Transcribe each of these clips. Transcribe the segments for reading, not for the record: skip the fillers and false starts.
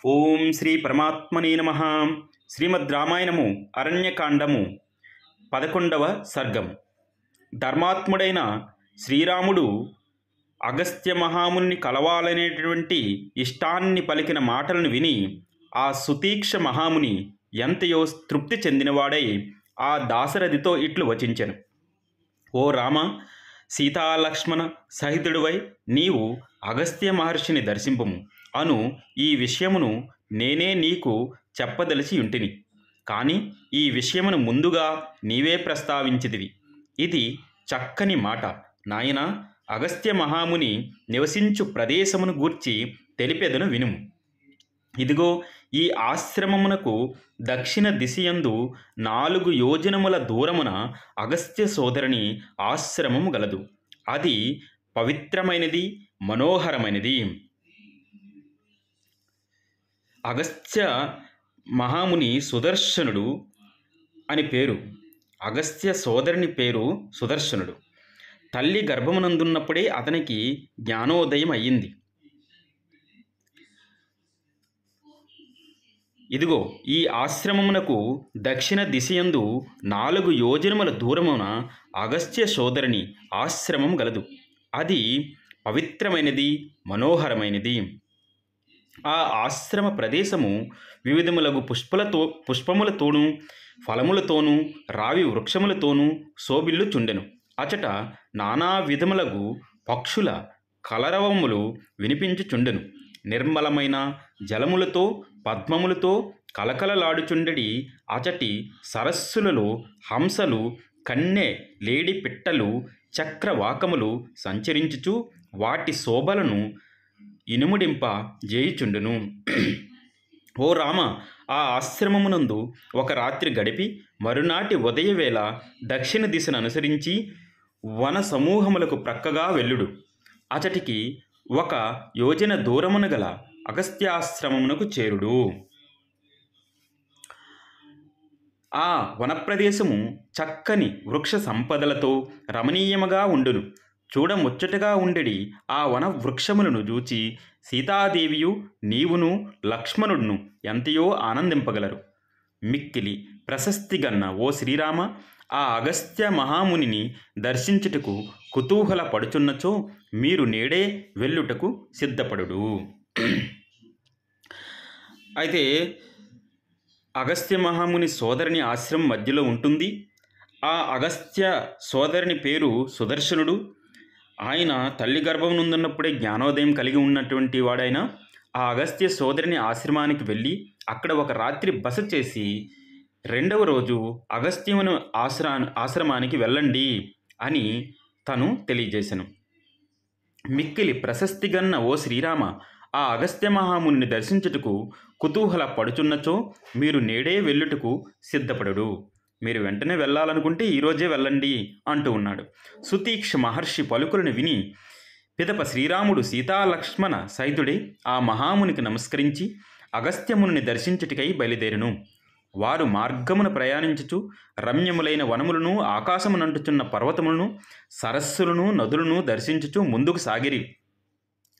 ఓం శ్రీ పరమాత్మనే నమః. శ్రీమద్ రామాయణము అరణ్యకాండము 11వ సర్గం. ధర్మాత్ముడైన శ్రీరాముడు అగస్త్య మహాముని కలవాలనేటువంటి ఇష్టాన్ని పలికిన మాటలను విని ఆ సుతీక్ష మహాముని ఎంతయో తృప్తి చెందినవాడై ఆ దాశరథితో ఇట్లు వచించెను. ఓ రామ, సీతాలక్ష్మణ సహితుడివై నీవు అగస్త్య మహర్షిని దర్శింపుము అను ఈ విషయమును నేనే నీకు చెప్పదలిచి ఉంటిని. కానీ ఈ విషయమును ముందుగా నీవే ప్రస్తావించితివి. ఇది చక్కని మాట. నాయన, అగస్త్య మహాముని నివసించు ప్రదేశమును గూర్చి తెలిపెదను వినుము. ఇదిగో, ఈ ఆశ్రమమునకు దక్షిణ దిశయందు 4 యోజనముల దూరమున అగస్త్య సోదరుని ఆశ్రమము గలదు. అది పవిత్రమైనది, మనోహరమైనది. అగస్త్య మహాముని సుదర్శనుడు అని పేరు. అగస్త్య సోదరుని పేరు సుదర్శనుడు. తల్లి గర్భమునందున్నప్పుడే అతనికి జ్ఞానోదయం అయ్యింది. ఇదిగో, ఈ ఆశ్రమమునకు దక్షిణ దిశయందు 4 యోజనముల దూరమున అగస్త్య సోదరుని ఆశ్రమం గలదు. అది పవిత్రమైనది, మనోహరమైనది. ఆ ఆశ్రమ ప్రదేశము వివిధములగు పుష్పములతోనూ ఫలములతోనూ రావి వృక్షములతోనూ శోభిల్లుచుండెను. అచట నానా విధములగు పక్షుల కలరవములు వినిపించుచుండెను. నిర్మలమైన జలములతో పద్మములతో కలకలలాడుచుండెడి అచటి సరస్సులలో హంసలు, కన్నె లేడి పిట్టలు, చక్రవాకములు సంచరించుచు వాటి శోభలను ఇనుముడింప జేయుచుండును. ఓ రామ, ఆ ఆశ్రమమునందు ఒక రాత్రి గడిపి మరునాటి ఉదయవేళ దక్షిణ దిశను అనుసరించి వన సమూహములకు ప్రక్కగా వెళ్ళుడు. అచటికి 1 యోజన దూరమున గల అగస్త్యాశ్రమమునకు చేరుడు. ఆ వనప్రదేశము చక్కని వృక్ష సంపదలతో రమణీయముగా ఉండును. చూడముచ్చటగా ఉండెడి ఆ వన వృక్షములను చూచి సీతాదేవియు నీవును లక్ష్మణుడును ఎంతయో ఆనందింపగలరు. మిక్కిలి ప్రశస్తిగన్న ఓ శ్రీరామ, ఆ అగస్త్య మహామునిని దర్శించుటకు కుతూహల పడుచున్నచో మీరు నేడే వెళ్ళుటకు సిద్ధపడుడు. అయితే అగస్త్య మహాముని సోదరుని ఆశ్రమం మధ్యలో ఉంటుంది. ఆ అగస్త్య సోదరుని పేరు సుదర్శనుడు. ఆయన తల్లి గర్భం నుండున్నప్పుడే జ్ఞానోదయం కలిగి ఉన్నటువంటి వాడైన ఆ అగస్త్య సోదరుని ఆశ్రమానికి వెళ్ళి అక్కడ ఒక రాత్రి బస చేసి 2వ రోజు అగస్త్యముని ఆశ్రమానికి వెళ్ళండి అని తను తెలియజేశాను. మిక్కిలి ప్రశస్తిగన్న ఓ శ్రీరామ, ఆ అగస్త్య మహాముని దర్శించుటకు కుతూహల పడుచున్నచో మీరు నేడే వెళ్ళుటకు సిద్ధపడుడు. మీరు వెంటనే వెళ్ళాలనుకుంటే ఈరోజే వెళ్ళండి అంటూ ఉన్నాడు. సుతీక్ష మహర్షి పలుకులను విని పిదప శ్రీరాముడు సీతాలక్ష్మణ సహితుడే ఆ మహామునికి నమస్కరించి అగస్త్యముని దర్శించుటకై బయలుదేరెను. వారు మార్గమున ప్రయాణించుచు రమ్యములైన వనములను, ఆకాశమునంటుచున్న పర్వతములను, సరస్సులను, నదులను దర్శించుచు ముందుకు సాగిరి.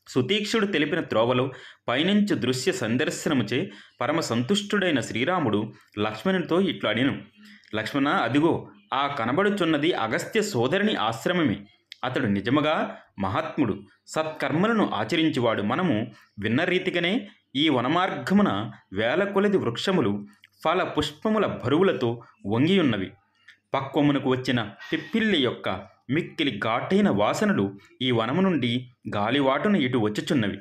సుతీక్షుడు తెలిపిన త్రోవలో పయనించు దృశ్య సందర్శనముచే పరమ సంతుష్టుడైన శ్రీరాముడు లక్ష్మణునితో ఇట్లు అడిను. లక్ష్మణ, అదిగో ఆ కనబడుచున్నది అగస్త్య సోదరుని ఆశ్రమమే. అతడు నిజముగా మహాత్ముడు, సత్కర్మలను ఆచరించువాడు. మనము విన్న రీతిగానే ఈ వనమార్గమున వేల కొలది వృక్షములు ఫల పుష్పముల బరువులతో వంగియున్నవి. పక్వమునకు వచ్చిన పిప్పిల్లి యొక్క మిక్కిలి ఘాటైన వాసనలు ఈ వనము నుండి గాలివాటును ఇటు వచ్చుచున్నవి.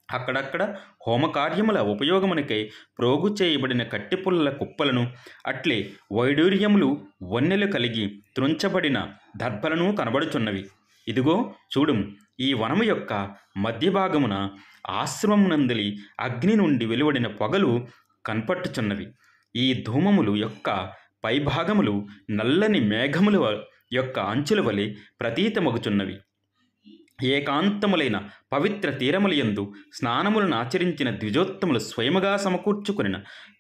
అక్కడక్కడ హోమకార్యముల ఉపయోగమునకై ప్రోగు చేయబడిన కట్టెపుల్లల కుప్పలను, అట్లే వైడూర్యములు వన్నెలు కలిగి త్రుంచబడిన దర్భలను కనబడుచున్నవి. ఇదిగో చూడుము, ఈ వనము యొక్క మధ్యభాగమున ఆశ్రమమునందలి అగ్ని నుండి వెలువడిన పొగలు కనపట్టుచున్నవి. ఈ ధూమములు యొక్క పైభాగములు నల్లని మేఘముల యొక్క అంచుల వలె ప్రతీతమగుచున్నవి. ఏకాంతములైన పవిత్ర తీరములయందు స్నానములను ఆచరించిన ద్విజోత్తములు స్వయముగా సమకూర్చుకొనిన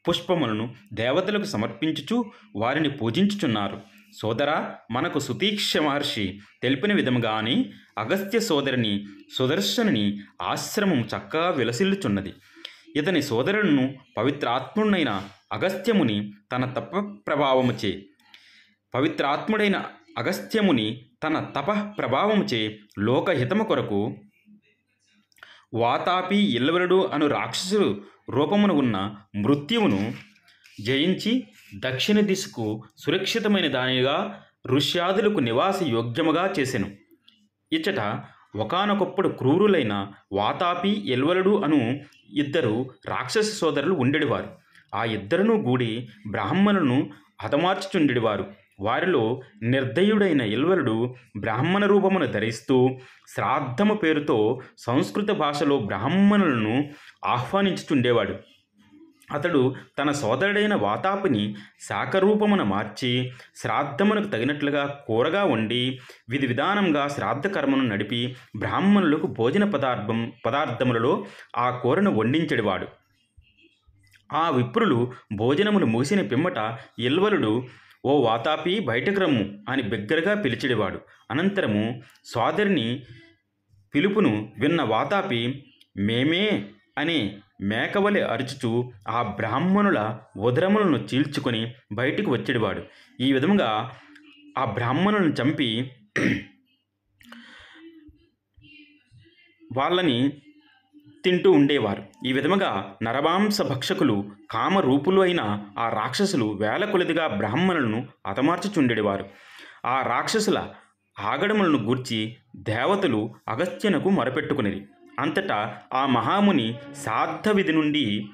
పుష్పములను దేవతలకు సమర్పించుచు వారిని పూజించుచున్నారు. సోదరా, మనకు సుతీక్ష మహర్షి తెలిపిన విధముగానే అగస్త్య సోదరుని సుదర్శనుని ఆశ్రమం చక్కగా విలసిల్లుచున్నది. ఇతని సోదరులను పవిత్రాత్ముడైన అగస్త్యముని తన తప ప్రభావముచే లోకహితము కొరకు వాతాపి ఎల్లవరుడు అను రాక్షసు రూపమున ఉన్న మృత్యువును జయించి దక్షిణ దిశకు సురక్షితమైన దానిగా ఋష్యాదులకు నివాస యోగ్యముగా చేసెను. ఇచ్చట ఒకానొకప్పుడు క్రూరులైన వాతాపి ఎల్వలుడు అను ఇద్దరు రాక్షస సోదరులు ఉండేవారు. ఆ ఇద్దరును గూడి బ్రాహ్మణులను హతమార్చుచుండెడివారు. వారిలో నిర్దయుడైన ఎల్వలుడు బ్రాహ్మణ రూపమును ధరిస్తూ శ్రాద్ధము పేరుతో సంస్కృత భాషలో బ్రాహ్మణులను ఆహ్వానించుచుండేవాడు. అతడు తన సోదరుడైన వాతాపిని శాఖరూపమున మార్చి శ్రాద్ధమునకు తగినట్లుగా కూరగా వండి విధి విధానంగా శ్రాద్ధ కర్మను నడిపి బ్రాహ్మణులకు భోజన పదార్థములలో ఆ కూరను వండించెడివాడు. ఆ విప్రులు భోజనములు ముగిసిన పిమ్మట ఎల్వలుడు ఓ వాతాపి బయటకు రమ్ము అని బిగ్గరగా పిలిచెడివాడు. అనంతరము సోదరిని పిలుపును విన్న వాతాపి మేమే అనే మేకవలె అరుచుచూ ఆ బ్రాహ్మణుల ఉదరములను చీల్చుకొని బయటికి వచ్చేవాడు. ఈ విధముగా ఆ బ్రాహ్మణులను చంపి వాళ్ళని తింటూ ఉండేవారు. ఈ విధముగా నరమాంస భక్షకులు కామరూపులు అయిన ఆ రాక్షసులు వేల కొలదిగా బ్రాహ్మణులను హతమార్చుచుండేవారు. ఆ రాక్షసుల ఆగడములను గూర్చి దేవతలు అగస్త్యునకు మొరపెట్టుకునిరి. అంతటా ఆ మహాముని శ్రాద్ధ విధి నుండి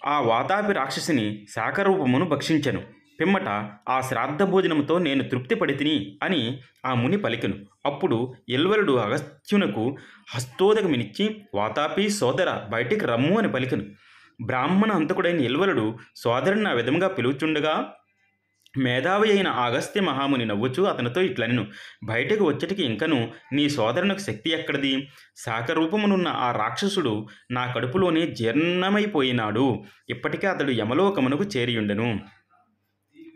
ఆ వాతాపి రాక్షసిని శాఖరూపమును భక్షించెను. పిమ్మట ఆ శ్రాద్ధ భోజనముతో నేను తృప్తి పడితిని అని ఆ ముని పలికెను. అప్పుడు ఎల్వలుడు అగస్త్యునకు హస్తోదకమినిచ్చి వాతాపి సోదర బయటికి రమ్ము అని పలికెను. బ్రాహ్మణ హంతకుడైన ఎల్వలుడు సోదరుని ఆ విధముగా పిలుచుండగా మేధావి అయిన అగస్త్య మహాముని నవ్వుచూ అతనితో ఇట్లనెను, బయటకు వచ్చటికి ఇంకను నీ సోదరునికి శక్తి ఎక్కడిది? శాఖరూపమునున్న ఆ రాక్షసుడు నా కడుపులోనే జీర్ణమైపోయినాడు. ఇప్పటికే అతడు యమలోకమునకు చేరియుండెను.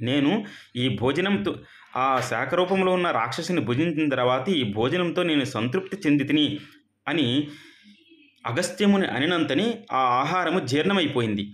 నేను ఈ భోజనంతో ఆ శాఖరూపంలో ఉన్న రాక్షసుని భుజించిన తర్వాత ఈ భోజనంతో నేను సంతృప్తి చెందితిని అని అగస్త్యముని అనినంతనే ఆ ఆహారము జీర్ణమైపోయింది.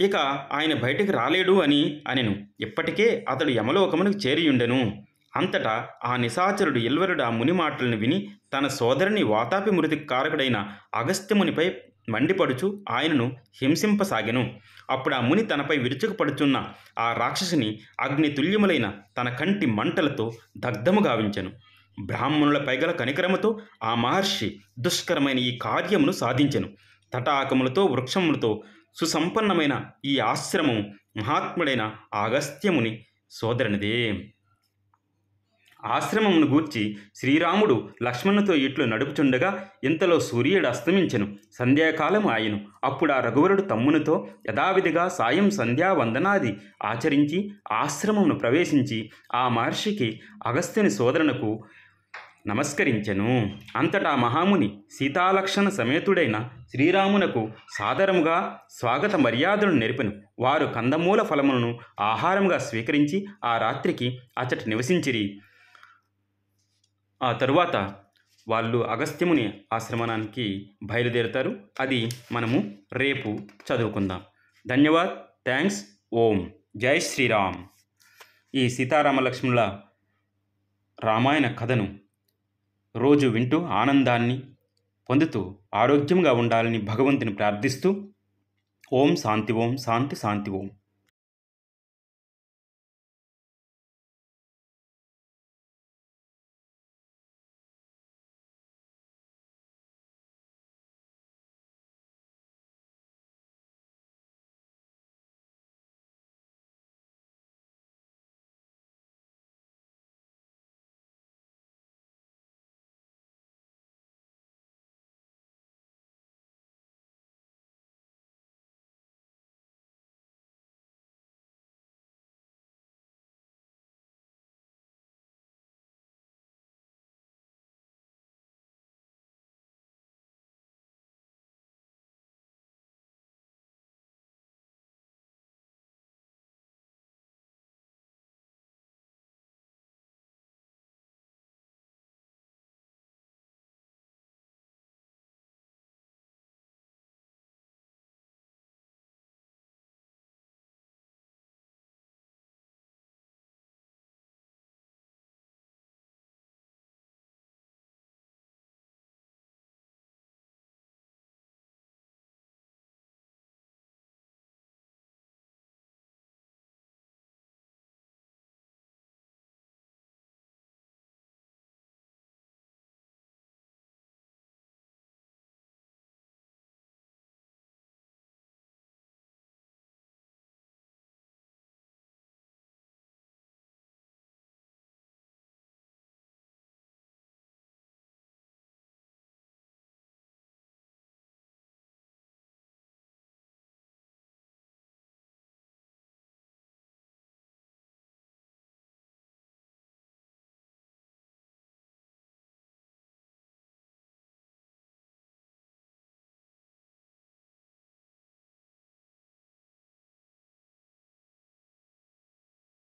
ఇక ఆయన బయటికి రాలేడు అని అనెను. ఇప్పటికే అతడు యమలోకమునకు చేరియుండెను. అంతటా ఆ నిశాచరుడు ఎల్వరుడు ఆ ముని మాటలను విని తన సోదరుని వాతాపి మృతికి కారకుడైన అగస్త్యమునిపై మండిపడుచు ఆయనను హింసింపసాగెను. అప్పుడు ఆ ముని తనపై విరుచుకుపడుచున్న ఆ రాక్షసుని అగ్నితుల్యములైన తన కంటి మంటలతో దగ్ధము గావించెను. బ్రాహ్మణుల పైగల కనికరముతో ఆ మహర్షి దుష్కరమైన ఈ కార్యమును సాధించెను. తటాకములతో వృక్షములతో సుసంపన్నమైన ఈ ఆశ్రమం మహాత్ముడైన అగస్త్యముని సోదరునిదే. ఆశ్రమమును గూర్చి శ్రీరాముడు లక్ష్మణునితో ఇట్లు నడుపుచుండగా ఇంతలో సూర్యుడు అస్తమించెను. సంధ్యాకాలం ఆయను. అప్పుడు ఆ రఘువరుడు తమ్మునితో యథావిధిగా సాయం సంధ్యావందనాది ఆచరించి ఆశ్రమమును ప్రవేశించి ఆ మహర్షికి అగస్త్యుని సోదరునకు నమస్కరించెను. అంతటా మహాముని సీతాలక్షణ సమేతుడైన శ్రీరామునకు సాదరముగా స్వాగత మర్యాదలను నెరిపెను. వారు కందమూల ఫలములను ఆహారముగా స్వీకరించి ఆ రాత్రికి అచట నివసించిరి. ఆ తరువాత వాళ్ళు అగస్త్యముని ఆశ్రమానికి బయలుదేరుతారు. అది మనము రేపు చదువుకుందాం. ధన్యవాద్. థ్యాంక్స్. ఓం జై శ్రీరామ్. ఈ సీతారామలక్ష్మణుల రామాయణ కథను రోజు వింటూ ఆనందాన్ని పొందుతూ ఆరోగ్యంగా ఉండాలని భగవంతుని ప్రార్థిస్తూ ఓం శాంతి ఓం శాంతి శాంతి ఓం.